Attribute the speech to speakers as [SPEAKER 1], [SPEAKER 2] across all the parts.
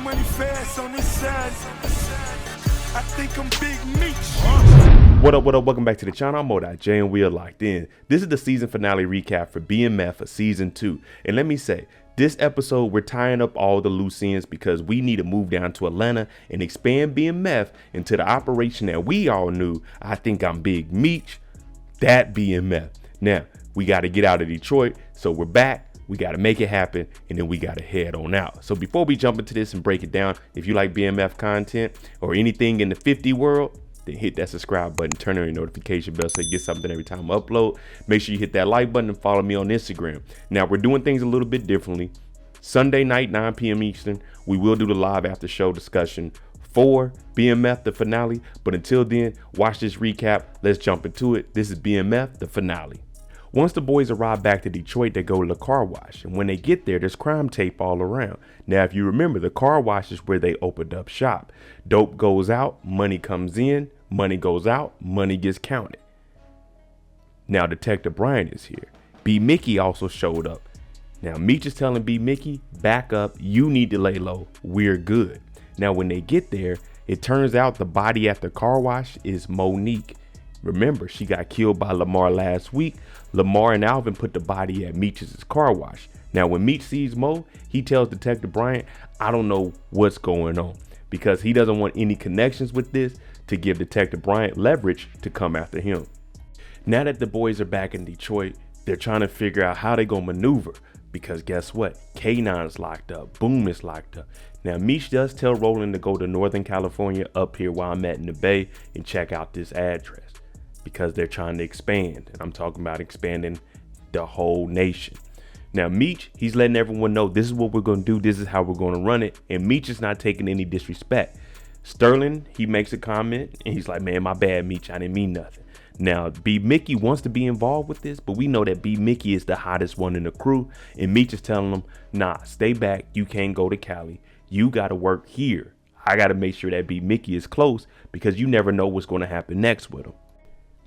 [SPEAKER 1] money fast on this side. I think I'm Big Meech.
[SPEAKER 2] What up, welcome back to the channel. I'm Mo.J and we are locked in. This is the season finale recap for BMF for season 2. And let me say, this episode we're tying up all the loose ends because we need to move down to Atlanta and expand BMF into the operation that we all knew. I think I'm Big Meech, that BMF. Now, we got to get out of Detroit, so we're back. We got to make it happen, and then we got to head on out. So before we jump into this and break it down, if you like BMF content or anything in the 50 world, then hit that subscribe button, turn on your notification bell so you get something every time I upload. Make sure you hit that like button and follow me on Instagram. Now, we're doing things a little bit differently. Sunday night, 9 p.m. Eastern, we will do the live after show discussion for BMF, the finale. But until then, watch this recap. Let's jump into it. This is BMF, the finale. Once the boys arrive back to Detroit, they go to the car wash. And when they get there, there's crime tape all around. Now, if you remember, the car wash is where they opened up shop. Dope goes out, money comes in, money goes out, money gets counted. Now, Detective Bryant is here. B. Mickey also showed up. Now, Meech is telling B. Mickey, back up, you need to lay low, we're good. Now, when they get there, it turns out the body at the car wash is Monique. Remember, she got killed by Lamar last week. Lamar and Alvin put the body at Meech's car wash. Now, when Meech sees Mo, he tells Detective Bryant, I don't know what's going on, because he doesn't want any connections with this to give Detective Bryant leverage to come after him. Now that the boys are back in Detroit, they're trying to figure out how they gonna maneuver, because guess what? K9's locked up, Boom is locked up. Now, Meech does tell Roland to go to Northern California up here while I'm at in the Bay and check out this address, because they're trying to expand, and I'm talking about expanding the whole nation. Now, Meech, he's letting everyone know this is what we're going to do, this is how we're going to run it, and Meech is not taking any disrespect. Sterling, he makes a comment, and he's like, man, my bad, Meech, I didn't mean nothing. Now, B. Mickey wants to be involved with this, but we know that B. Mickey is the hottest one in the crew, and Meech is telling him, nah, stay back, you can't go to Cali, you got to work here. I got to make sure that B. Mickey is close, because you never know what's going to happen next with him.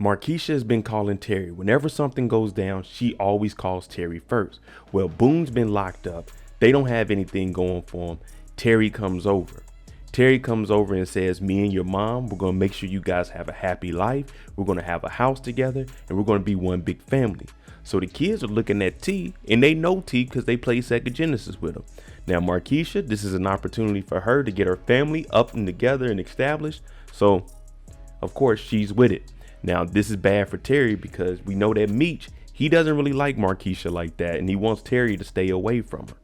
[SPEAKER 2] Markeisha has been calling Terry. Whenever something goes down, she always calls Terry first. Well, Boone's been locked up. They don't have anything going for him. Terry comes over. Terry comes over and says, me and your mom, we're going to make sure you guys have a happy life. We're going to have a house together, and we're going to be one big family. So the kids are looking at T, and they know T because they play Sega Genesis with him. Now, Markeisha, this is an opportunity for her to get her family up and together and established. So, of course, she's with it. Now, this is bad for Terry because we know that Meech, he doesn't really like Markeisha like that, and he wants Terry to stay away from her.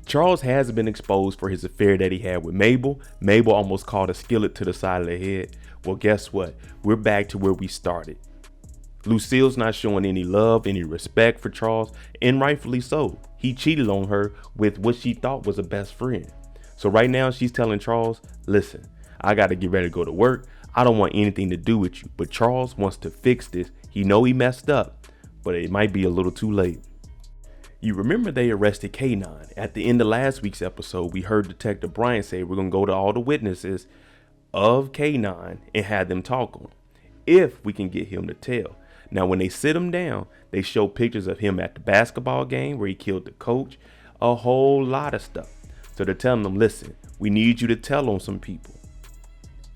[SPEAKER 2] Charles has been exposed for his affair that he had with Mabel. Mabel almost caught a skillet to the side of the head. Well, guess what? We're back to where we started. Lucille's not showing any love, any respect for Charles, and rightfully so. He cheated on her with what she thought was a best friend. So right now she's telling Charles, listen, I got to get ready to go to work. I don't want anything to do with you, but Charles wants to fix this. He know he messed up, but it might be a little too late. You remember they arrested K9. At the end of last week's episode, we heard Detective Bryant say we're going to go to all the witnesses of K9 and have them talk on him, if we can get him to tell. Now, when they sit him down, they show pictures of him at the basketball game where he killed the coach, a whole lot of stuff. So they're telling them, listen, we need you to tell on some people.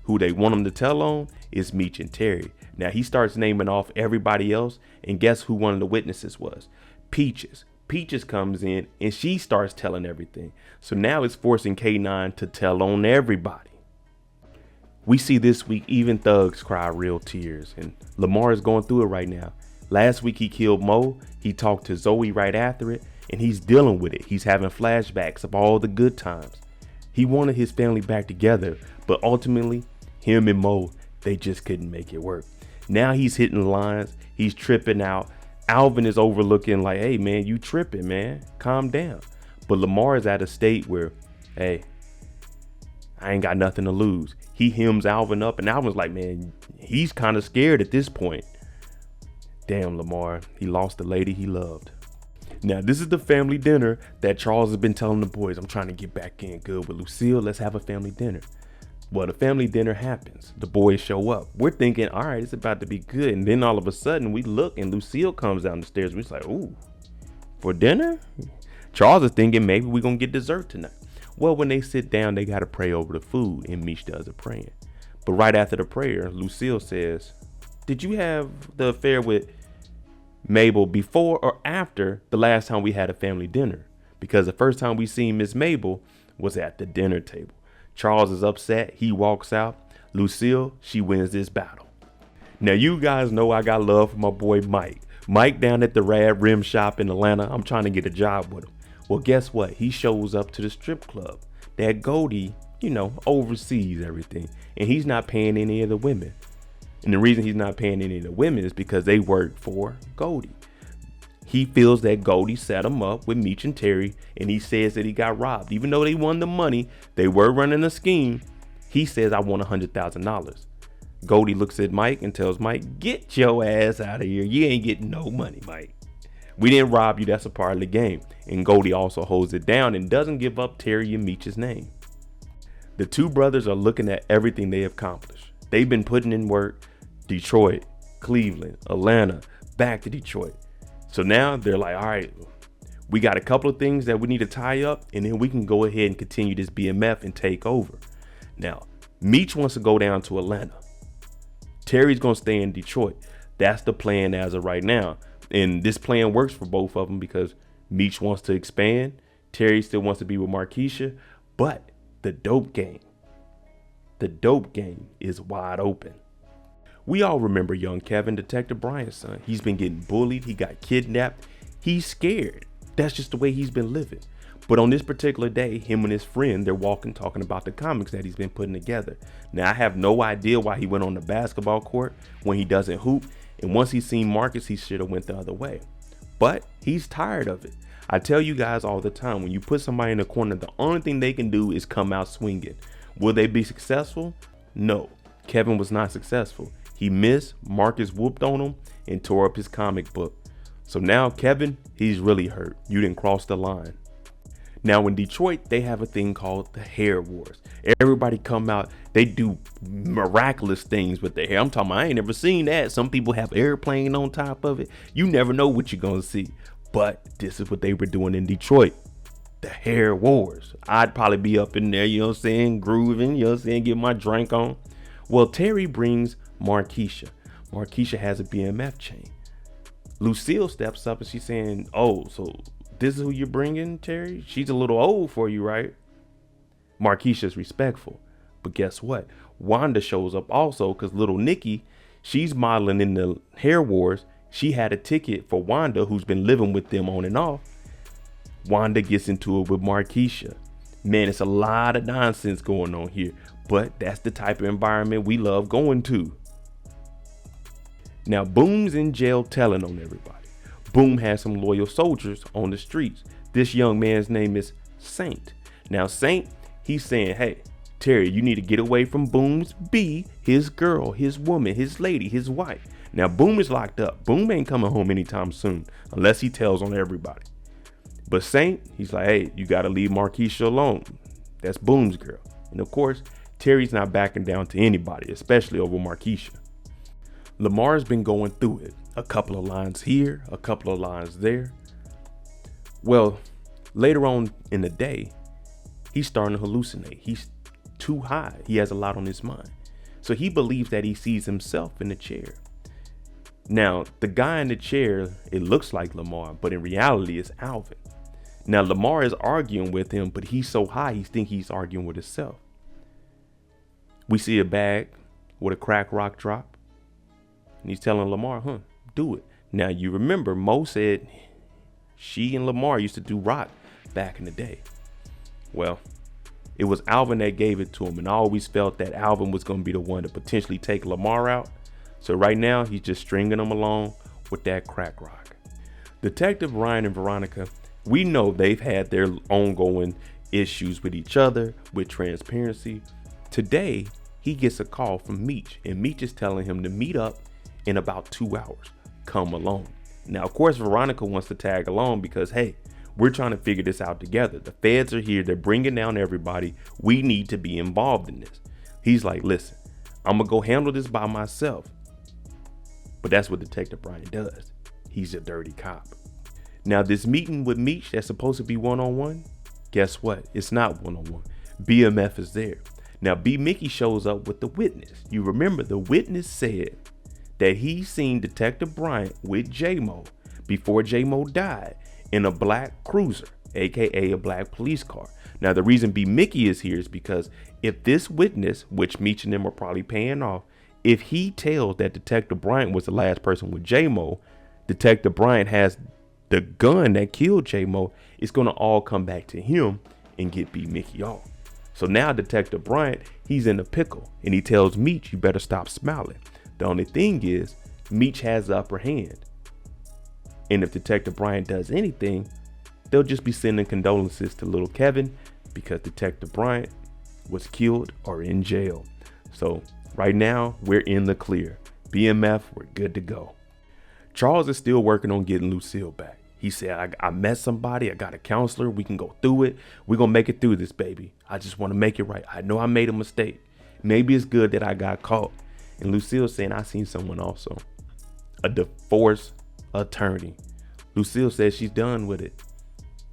[SPEAKER 2] Who they want him to tell on is Meech and Terry. Now, he starts naming off everybody else, and guess who one of the witnesses was? Peaches. Peaches comes in, and she starts telling everything. So now it's forcing K9 to tell on everybody. We see this week even thugs cry real tears, and Lamar is going through it right now. Last week he killed Mo, he talked to Zoe right after it, and he's dealing with it. He's having flashbacks of all the good times. He wanted his family back together, but ultimately, him and Mo, they just couldn't make it work. Now he's hitting lines, he's tripping out. Alvin is overlooking like, hey man, you tripping, man, calm down. But Lamar is at a state where, hey, I ain't got nothing to lose. He hems Alvin up, and Alvin's like, man, he's kind of scared at this point. Damn, Lamar, he lost the lady he loved. Now, this is the family dinner that Charles has been telling the boys, I'm trying to get back in good with Lucille. Let's have a family dinner. Well, the family dinner happens. The boys show up. We're thinking, all right, it's about to be good. And then all of a sudden we look and Lucille comes down the stairs. We're like, ooh, for dinner? Charles is thinking maybe we're going to get dessert tonight. Well, when they sit down, they got to pray over the food, and Meech does the praying. But right after the prayer, Lucille says, did you have the affair with Mabel before or after the last time we had a family dinner? Because the first time we seen Miss Mabel was at the dinner table. Charles is upset. He walks out. Lucille, she wins this battle. Now, you guys know I got love for my boy Mike. Mike down at the Rad Rim shop in Atlanta. I'm trying to get a job with him. Well, guess what? He shows up to the strip club. That Goldie, oversees everything. And he's not paying any of the women. And the reason he's not paying any of the women is because they work for Goldie. He feels that Goldie set him up with Meech and Terry, and he says that he got robbed. Even though they won the money, they were running a scheme. He says, I want $100,000. Goldie looks at Mike and tells Mike, get your ass out of here. You ain't getting no money, Mike. We didn't rob you. That's a part of the game. And Goldie also holds it down and doesn't give up Terry and Meech's name. The two brothers are looking at everything they have accomplished. They've been putting in work. Detroit, Cleveland, Atlanta, back to Detroit. So now they're like, all right, we got a couple of things that we need to tie up, and then we can go ahead and continue this BMF and take over. Now, Meech wants to go down to Atlanta. Terry's going to stay in Detroit. That's the plan as of right now. And this plan works for both of them because Meech wants to expand. Terry still wants to be with Markeisha. But the dope game is wide open. We all remember young Kevin, Detective Bryant's son. He's been getting bullied. He got kidnapped. He's scared. That's just the way he's been living. But on this particular day, him and his friend, they're walking, talking about the comics that he's been putting together. Now, I have no idea why he went on the basketball court when he doesn't hoop. And once he's seen Marcus, he should have went the other way. But he's tired of it. I tell you guys all the time, when you put somebody in the corner, the only thing they can do is come out swinging. Will they be successful? No. Kevin was not successful. He missed, Marcus whooped on him, and tore up his comic book. So now Kevin, he's really hurt. You didn't cross the line. Now in Detroit, they have a thing called the hair wars. Everybody come out, they do miraculous things with their hair. I'm talking about, I ain't never seen that. Some people have airplane on top of it. You never know what you're gonna see. But this is what they were doing in Detroit. The hair wars. I'd probably be up in there, grooving, getting my drink on. Well, Terry brings Markeisha. Markeisha has a BMF chain. Lucille steps up and she's saying, oh, so this is who you're bringing, Terry? She's a little old for you, right? Markeisha's respectful. But guess what? Wanda shows up also because little Nikki, she's modeling in the hair wars. She had a ticket for Wanda, who's been living with them on and off. Wanda gets into it with Markeisha. Man, it's a lot of nonsense going on here. But that's the type of environment we love going to. Now, Boom's in jail telling on everybody. Boom has some loyal soldiers on the streets. This young man's name is Saint. Now, Saint, he's saying, hey, Terry, you need to get away from Boom's B, his girl, his woman, his lady, his wife. Now, Boom is locked up. Boom ain't coming home anytime soon unless he tells on everybody. But Saint, he's like, hey, you got to leave Markeisha alone. That's Boom's girl. And of course, Terry's not backing down to anybody, especially over Markeisha. Lamar's been going through it. A couple of lines here, a couple of lines there. Well, later on in the day, he's starting to hallucinate. He's too high. He has a lot on his mind. So he believes that he sees himself in the chair. Now, the guy in the chair, it looks like Lamar, but in reality, it's Alvin. Now, Lamar is arguing with him, but he's so high, he thinks he's arguing with himself. We see a bag with a crack rock drop. And he's telling Lamar, do it. Now, you remember, Mo said she and Lamar used to do rock back in the day. Well, it was Alvin that gave it to him. And I always felt that Alvin was going to be the one to potentially take Lamar out. So right now, he's just stringing him along with that crack rock. Detective Ryan and Veronica, we know they've had their ongoing issues with each other, with transparency. Today, he gets a call from Meech, and Meech is telling him to meet up in about 2 hours. Come along. Now, of course, Veronica wants to tag along because, hey, we're trying to figure this out together. The feds are here. They're bringing down everybody. We need to be involved in this. He's like, listen, I'm going to go handle this by myself. But that's what Detective Bryant does. He's a dirty cop. Now, this meeting with Meech that's supposed to be one-on-one, Guess what? It's not one-on-one. BMF is there. Now, B. Mickey shows up with the witness. You remember the witness said that he seen Detective Bryant with J-Mo before J-Mo died in a black cruiser, aka a black police car. Now, the reason B. Mickey is here is because if this witness, which Meech and them are probably paying off, if he tells that Detective Bryant was the last person with J-Mo, Detective Bryant has the gun that killed J-Mo, it's going to all come back to him and get B. Mickey off. So now Detective Bryant, he's in a pickle, and he tells Meech, you better stop smiling. The only thing is, Meech has the upper hand. And if Detective Bryant does anything, they'll just be sending condolences to little Kevin because Detective Bryant was killed or in jail. So right now, we're in the clear. BMF, we're good to go. Charles is still working on getting Lucille back. He said, I met somebody, I got a counselor, we can go through it. We're going to make it through this, baby. I just want to make it right. I know I made a mistake. Maybe it's good that I got caught. And Lucille saying, I seen someone also. A divorce attorney. Lucille says she's done with it.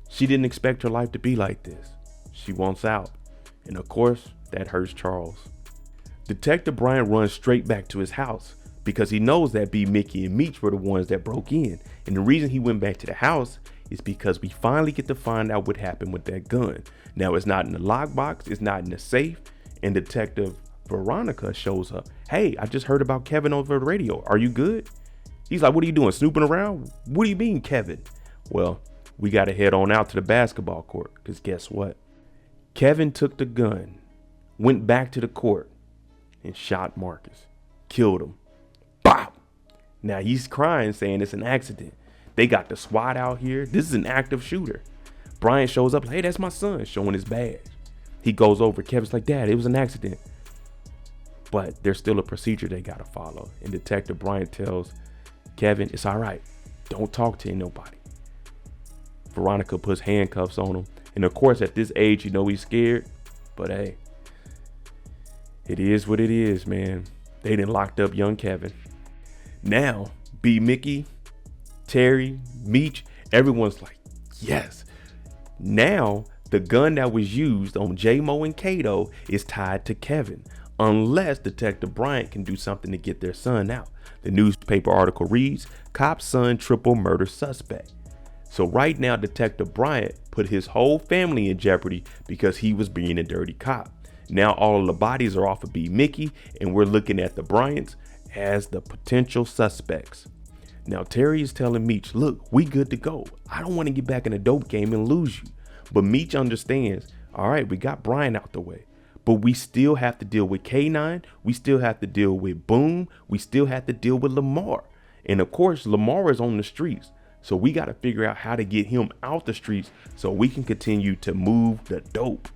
[SPEAKER 2] She didn't expect her life to be like this. She wants out. And of course, that hurts Charles. Detective Bryant runs straight back to his house because he knows that B. Mickey and Meech were the ones that broke in. And the reason he went back to the house is because we finally get to find out what happened with that gun. Now, it's not in the lockbox, it's not in the safe, and Detective Veronica shows up. Hey, I just heard about Kevin over the radio. Are you good? He's like, what are you doing, snooping around? What do you mean, Kevin? Well, we got to head on out to the basketball court, because guess what? Kevin took the gun, went back to the court, and shot Marcus. Killed him. Bop! Now he's crying, saying it's an accident. They got the SWAT out here. This is an active shooter. Bryant shows up, like, hey, that's my son, showing his badge. He goes over. Kevin's like, Dad, it was an accident. But there's still a procedure they got to follow. And Detective Bryant tells Kevin, it's all right. Don't talk to nobody. Veronica puts handcuffs on him. And of course, at this age, you know he's scared. But hey, it is what it is, man. They done locked up young Kevin. Now, B. Mickey, Terry, Meech, everyone's like, yes. Now, the gun that was used on J-Mo and Kato is tied to Kevin, unless Detective Bryant can do something to get their son out. The newspaper article reads, cop's son triple murder suspect. So right now, Detective Bryant put his whole family in jeopardy because he was being a dirty cop. Now all of the bodies are off of B. Mickey, and we're looking at the Bryants as the potential suspects. Now Terry is telling Meech, look, we good to go. I don't want to get back in the dope game and lose you. But Meech understands, all right, we got Bryant out the way, but we still have to deal with K9. We still have to deal with Boom. We still have to deal with Lamar. And of course, Lamar is on the streets. So we got to figure out how to get him out the streets so we can continue to move the dope.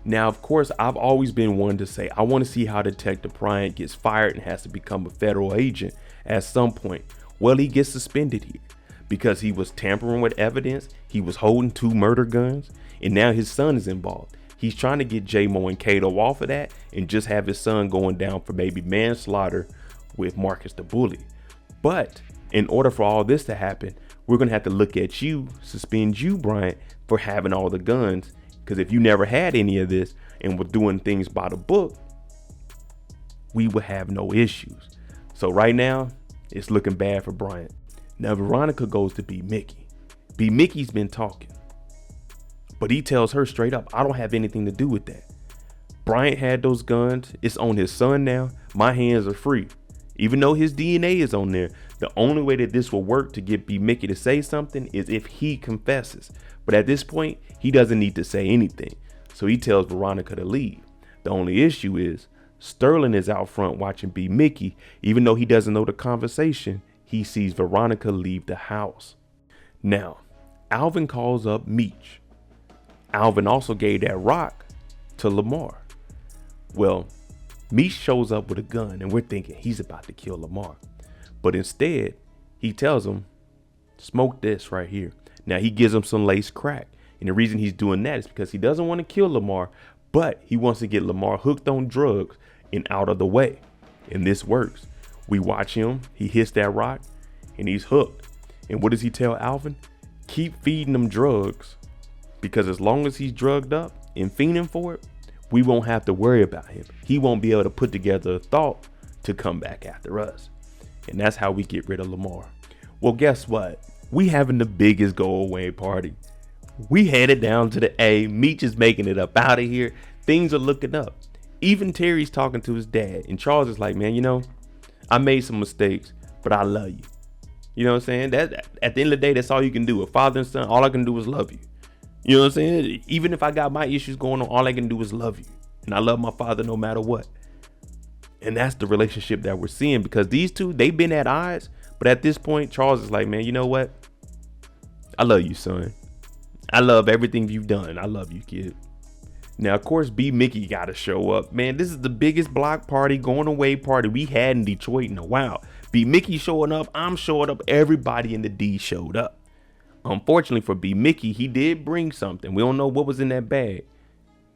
[SPEAKER 2] Now, of course, I've always been one to say, I want to see how Detective Bryant gets fired and has to become a federal agent at some point. Well, he gets suspended here because he was tampering with evidence. He was holding 2 murder guns, and now his son is involved. He's trying to get J-Mo and Kato off of that and just have his son going down for maybe manslaughter with Marcus the Bully. But in order for all this to happen, we're going to have to look at you, suspend you, Bryant, for having all the guns. Because if you never had any of this and were doing things by the book, we would have no issues. So right now, it's looking bad for Bryant. Now Veronica goes to B. Mickey. B. Mickey's been talking, but he tells her straight up, I don't have anything to do with that. Bryant had those guns. It's on his son now. My hands are free. Even though his DNA is on there, the only way that this will work to get B. Mickey to say something is if he confesses. But at this point, he doesn't need to say anything. So he tells Veronica to leave. The only issue is Sterling is out front watching B. Mickey. Even though he doesn't know the conversation, he sees Veronica leave the house. Now, Alvin calls up Meech. Alvin also gave that rock to Lamar. Well, Meech shows up with a gun and we're thinking he's about to kill Lamar. But instead, he tells him, smoke this right here. Now he gives him some lace crack. And the reason he's doing that is because he doesn't want to kill Lamar, but he wants to get Lamar hooked on drugs and out of the way. And this works. We watch him. He hits that rock and he's hooked. And what does he tell Alvin? Keep feeding them drugs Because as long as he's drugged up and fiending for it, we won't have to worry about him. He won't be able to put together a thought to come back after us. And that's how we get rid of Lamar. Well, guess what? We having the biggest go away party. We headed down to the A. Meech is making it up out of here. Things are looking up. Even Terry's talking to his dad. And Charles is like, man, you know, I made some mistakes, but I love you. You know what I'm saying? That at the end of the day, that's all you can do. A father and son, all I can do is love you. You know what I'm saying? Even if I got my issues going on, all I can do is love you. And I love my father no matter what. And that's the relationship that we're seeing, because these two, they've been at odds. But at this point, Charles is like, man, you know what? I love you, son. I love everything you've done. I love you, kid. Now, of course, B. Mickey got to show up. Man, this is the biggest block party, going away party we had in Detroit in a while. B. Mickey showing up. I'm showing up. Everybody in the D showed up. Unfortunately for B. Mickey, he did bring something. We don't know what was in that bag.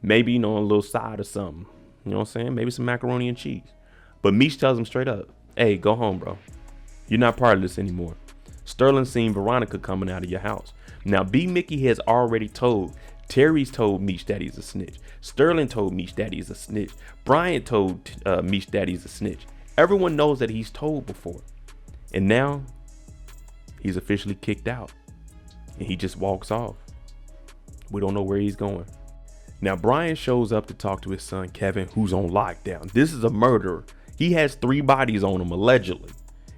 [SPEAKER 2] Maybe, you know, a little side or something. You know what I'm saying? Maybe some macaroni and cheese. But Meech tells him straight up, hey, go home, bro. You're not part of this anymore. Sterling seen Veronica coming out of your house. Now, B. Mickey has already told. Terry's told Meech that he's a snitch. Sterling told Meech that he's a snitch. Bryant told Meech that he's a snitch. Everyone knows that he's told before. And now, he's officially kicked out. And he just walks off. We don't know where he's going. Now, Bryant shows up to talk to his son, Kevin, who's on lockdown. This is a murderer. He has 3 bodies on him, allegedly.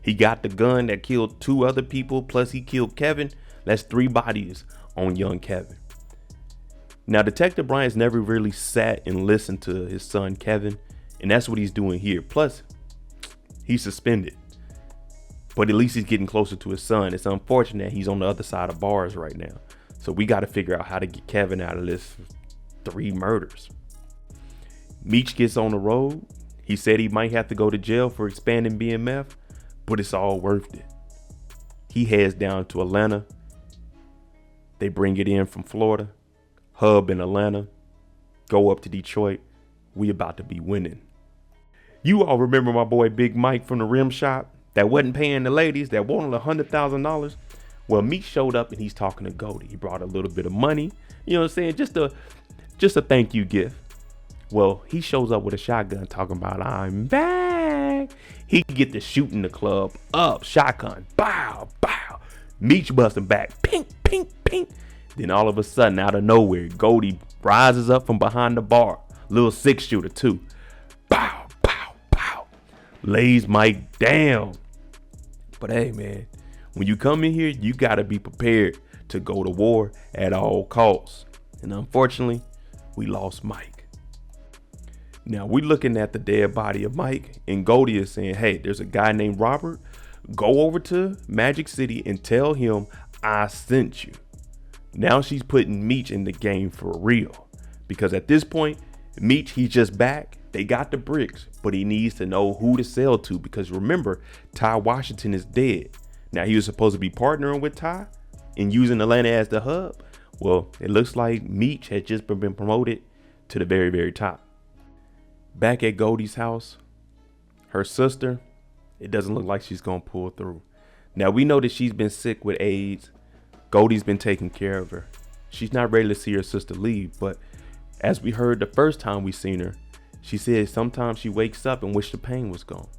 [SPEAKER 2] He got the gun that killed 2 other people, plus he killed Kevin. That's 3 bodies on young Kevin. Now, Detective Bryant's never really sat and listened to his son, Kevin, and that's what he's doing here. Plus, he's suspended. But at least he's getting closer to his son. It's unfortunate he's on the other side of bars right now. So we got to figure out how to get Kevin out of this 3 murders. Meech gets on the road. He said he might have to go to jail for expanding BMF, but it's all worth it. He heads down to Atlanta. They bring it in from Florida, hub in Atlanta, go up to Detroit. We about to be winning. You all remember my boy Big Mike from the rim shop that wasn't paying the ladies, that wanted $100,000? Well, Meech showed up and he's talking to Goldie. He brought a little bit of money, you know what I'm saying? Just a thank you gift. Well, he shows up with a shotgun talking about, I'm back. He can get the shooting the club up. Shotgun. Bow, bow. Meech busting back. Pink, pink, pink. Then all of a sudden, out of nowhere, Goldie rises up from behind the bar. Little 6-shooter too. Bow, bow, bow. Lays Mike down. But hey, man, when you come in here, you got to be prepared to go to war at all costs. And unfortunately, we lost Mike. Now we're looking at the dead body of Mike, and Goldie is saying, hey, there's a guy named Robert. Go over to Magic City and tell him I sent you. Now she's putting Meech in the game for real. Because at this point, Meech, he's just back. They got the bricks, but he needs to know who to sell to. Because remember, Ty Washington is dead. Now he was supposed to be partnering with Ty and using Atlanta as the hub. Well, it looks like Meech had just been promoted to the very, very top. Back at Goldie's house, her sister, it doesn't look like she's going to pull through. Now, we know that she's been sick with AIDS. Goldie's been taking care of her. She's not ready to see her sister leave, but as we heard the first time we seen her, she said sometimes she wakes up and wish the pain was gone.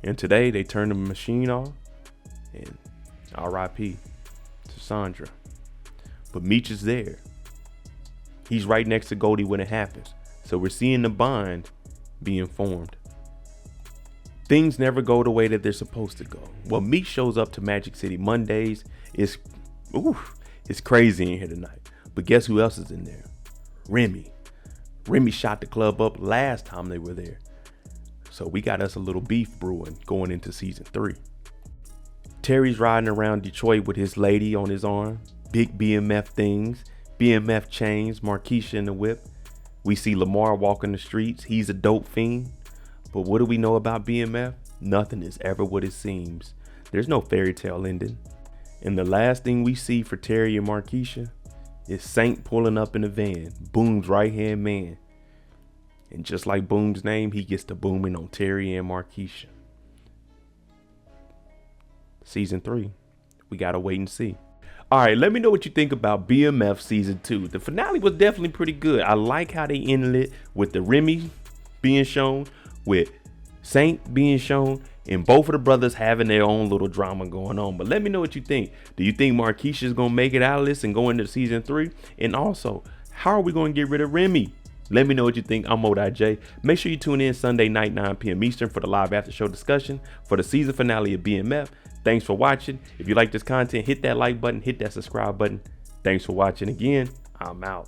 [SPEAKER 2] And today they turned the machine off, and R.I.P. to Sandra. But Meech is there. He's right next to Goldie when it happens. So we're seeing the bond being formed. Things never go the way that they're supposed to go. Well, Meech shows up to Magic City Mondays. It's crazy in here tonight. But guess who else is in there? Remy. Remy shot the club up last time they were there. So we got us a little beef brewing going into season 3. Terry's riding around Detroit with his lady on his arm. Big BMF things, BMF chains, Marquisha in the whip. We see Lamar walking the streets. He's a dope fiend. But what do we know about BMF? Nothing is ever what it seems. There's no fairy tale ending. And the last thing we see for Terry and Marquisha is Saint pulling up in a van, Boom's right-hand man. And just like Boom's name, he gets to booming on Terry and Marquisha. Season 3, we gotta wait and see. All right, let me know what you think about BMF season 2. The finale was definitely pretty good. I like how they ended it with the Remy being shown, with Saint being shown, and both of the brothers having their own little drama going on. But let me know what you think. Do you think Marquisha's gonna make it out of this and go into season 3? And also, how are we gonna get rid of Remy? Let me know what you think. I'm Mo.J. Make sure you tune in Sunday night, 9 p.m. Eastern for the live after show discussion for the season finale of BMF. Thanks for watching. If you like this content, hit that like button, hit that subscribe button. Thanks for watching again. I'm out.